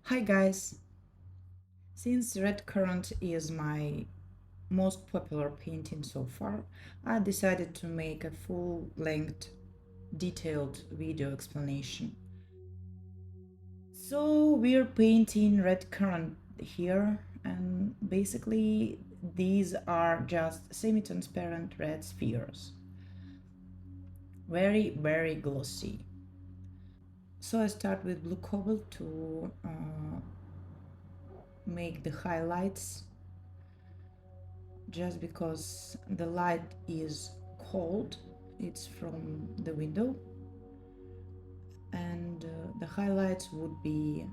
Hi guys! Since red currant is my most popular painting so far, I decided to make a full-length detailed video explanation. So we're painting red currant here, and basically these are just semi-transparent red spheres. Very glossy. So I start with blue cobalt to make the highlights, just because the light is cold, it's from the window, and the highlights would be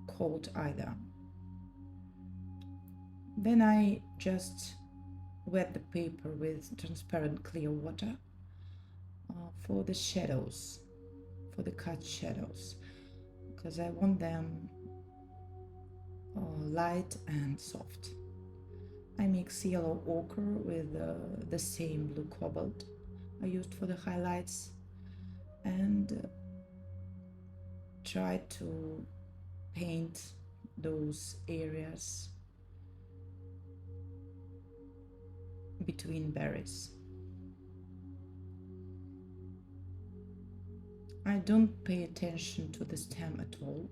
cold either. Then I just wet the paper with transparent clear water for the shadows, for the cut shadows, because I want them light and soft. I mix yellow ochre with the same blue cobalt I used for the highlights, and try to paint those areas between berries. I don't pay attention to the stem at all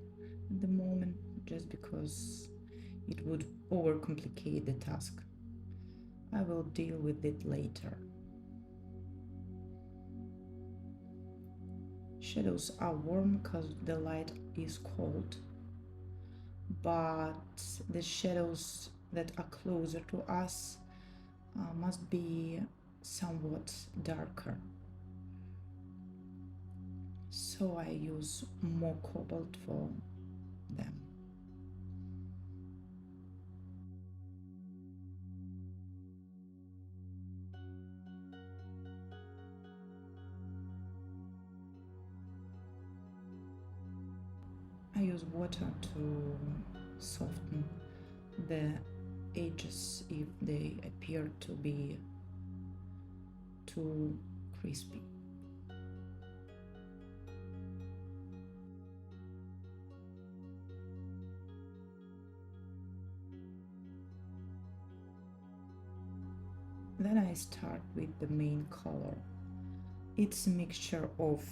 at the moment, just because it would overcomplicate the task. I will deal with it later. Shadows are warm because the light is cold, but the shadows that are closer to us must be somewhat darker. So I use more cobalt for them. I use water to soften the edges if they appear to be too crispy. Then I start with the main color. It's a mixture of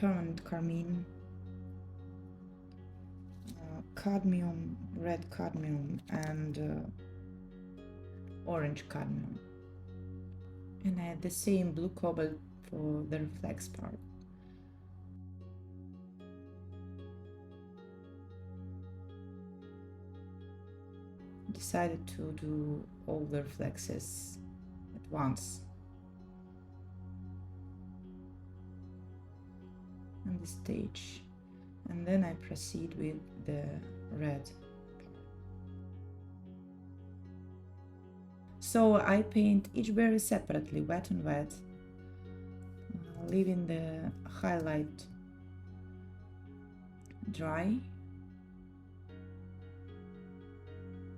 permanent carmine, cadmium, red cadmium, and orange cadmium. And I add the same blue cobalt for the reflex part. Decided to do all the reflexes at once on this stage, and then I proceed with the red. So I paint each berry separately, wet and wet, leaving the highlight dry,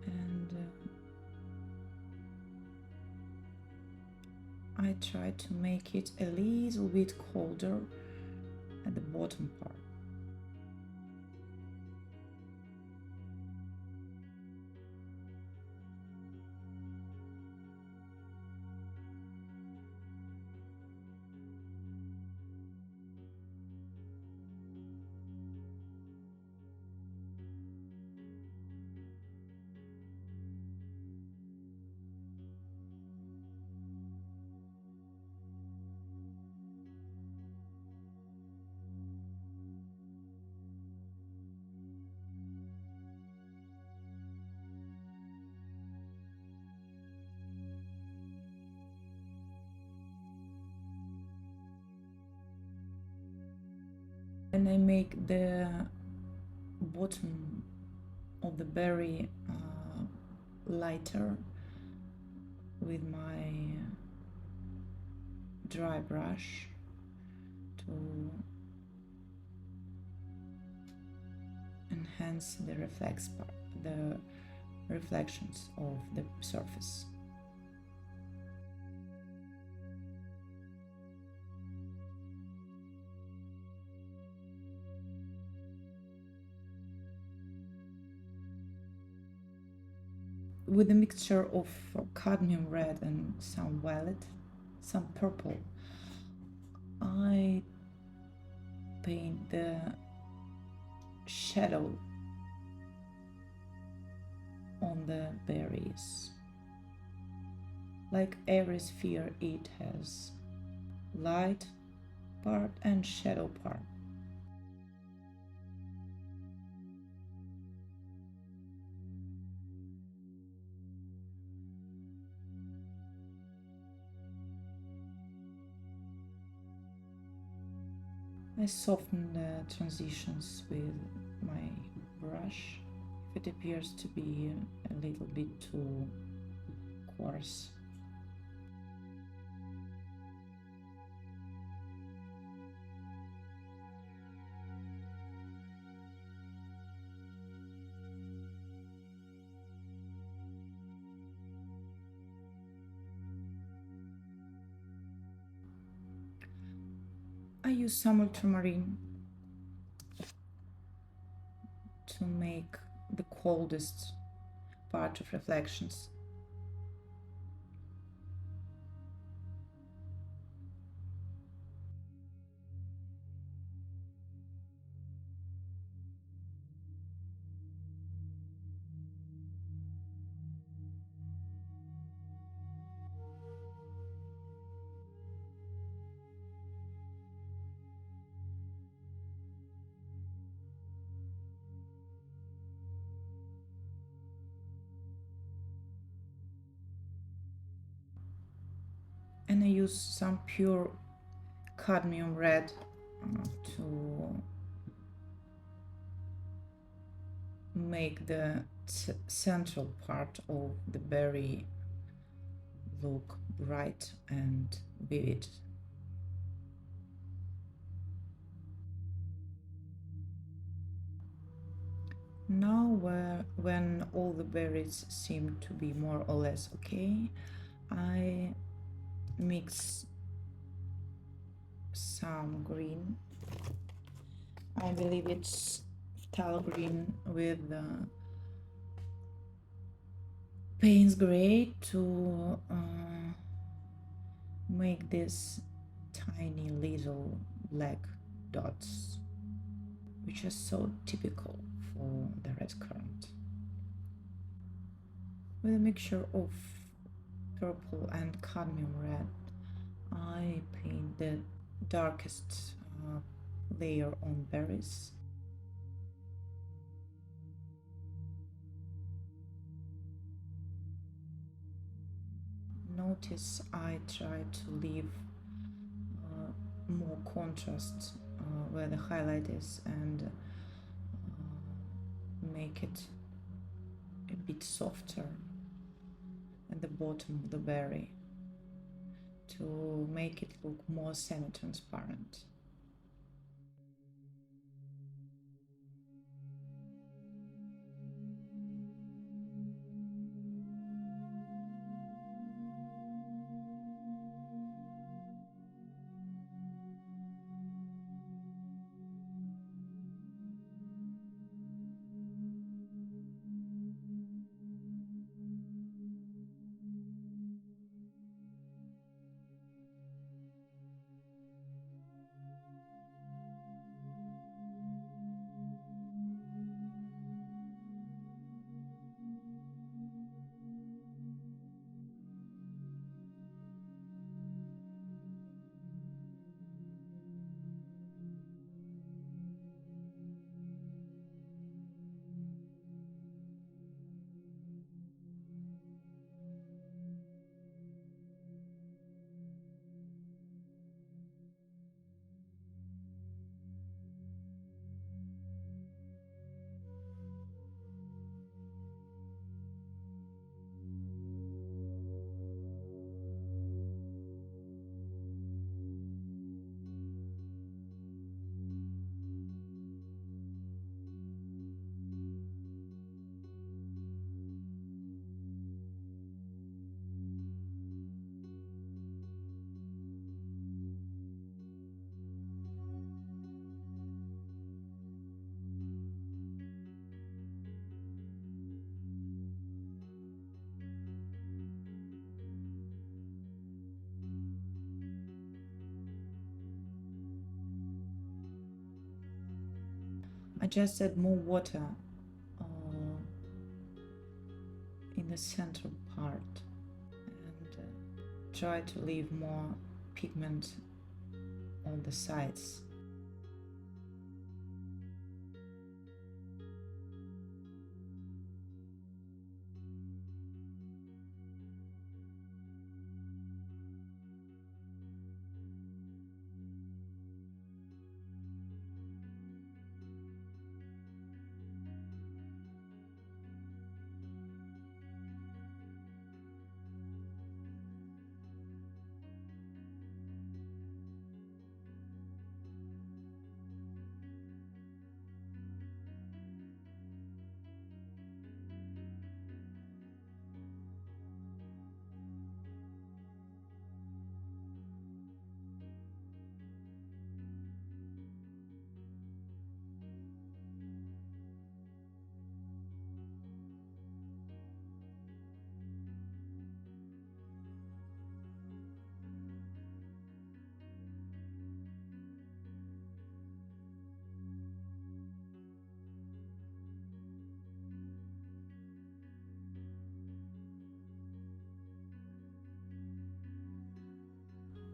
and I try to make it a little bit colder at the bottom part. And I make the bottom of the berry lighter with my dry brush to enhance the the reflections of the surface. with a mixture of cadmium red and some violet, some purple, I paint the shadow on the berries. Like every sphere, it has light part and shadow part. I soften the transitions with my brush if it appears to be a little bit too coarse. I use some ultramarine to make the coldest part of reflections. And I use some pure cadmium red to make the central part of the berry look bright and vivid. Now, when all the berries seem to be more or less okay, I mix some green. I believe it's phthalo green with Payne's gray to make these tiny little black dots, which are so typical for the red currant. With a mixture of purple and cadmium red, I paint the darkest layer on berries. Notice I try to leave more contrast where the highlight is and make it a bit softer at the bottom of the berry to make it look more semi-transparent. I just add more water uh, in the central part and try to leave more pigment on the sides.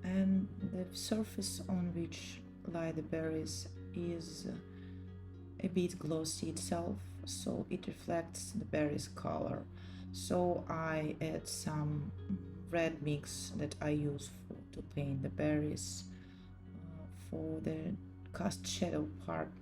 And the surface on which lie the berries is a bit glossy itself, so it reflects the berries color. So I add some red mix that I use to paint the berries for the cast shadow part.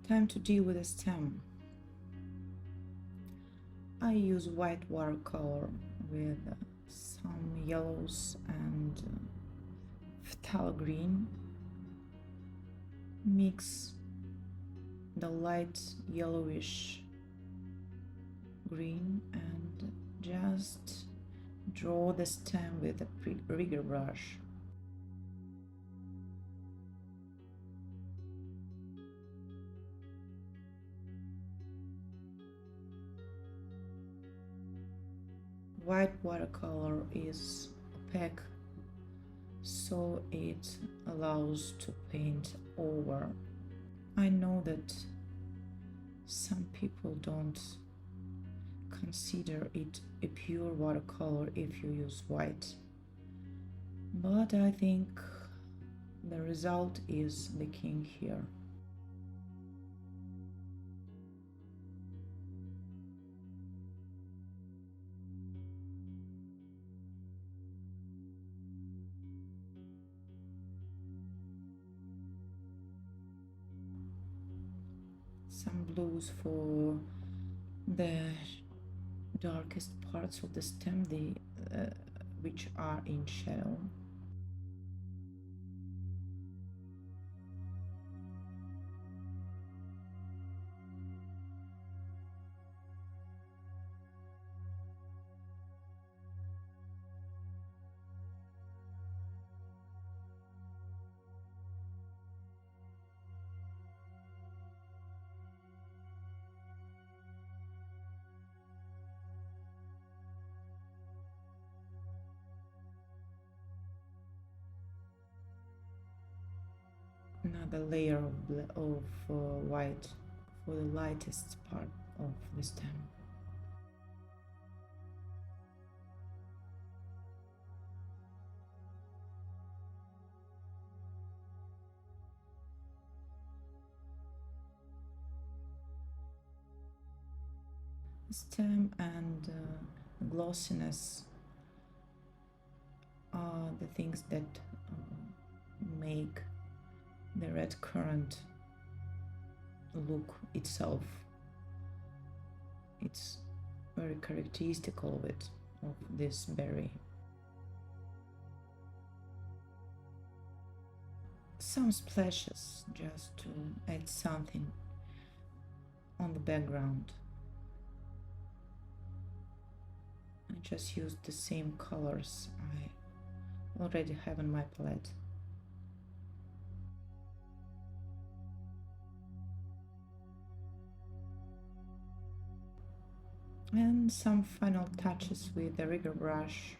Time to deal with the stem. I use white watercolor with some yellows and phthalo green. Mix the light yellowish green and just draw the stem with a rigger brush. White watercolor is opaque, so it allows to paint over. I know that some people don't consider it a pure watercolor if you use white, but I think the result is the king here. Some blues for the darkest parts of the stem, which are in shadow. Another layer of white for the lightest part of the stem. The stem and glossiness are the things that make the red currant look itself. It's very characteristic of it, of this berry. some splashes just to add something on the background. I just used the same colors I already have in my palette. And some final touches with the rigger brush.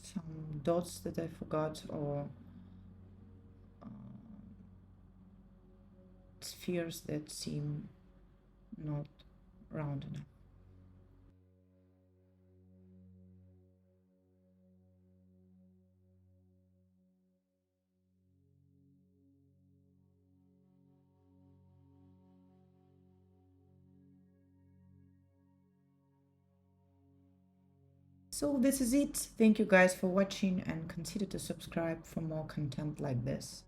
Some dots that I forgot, or spheres that seem not round enough. So this is it. Thank you guys for watching, and consider to subscribe for more content like this.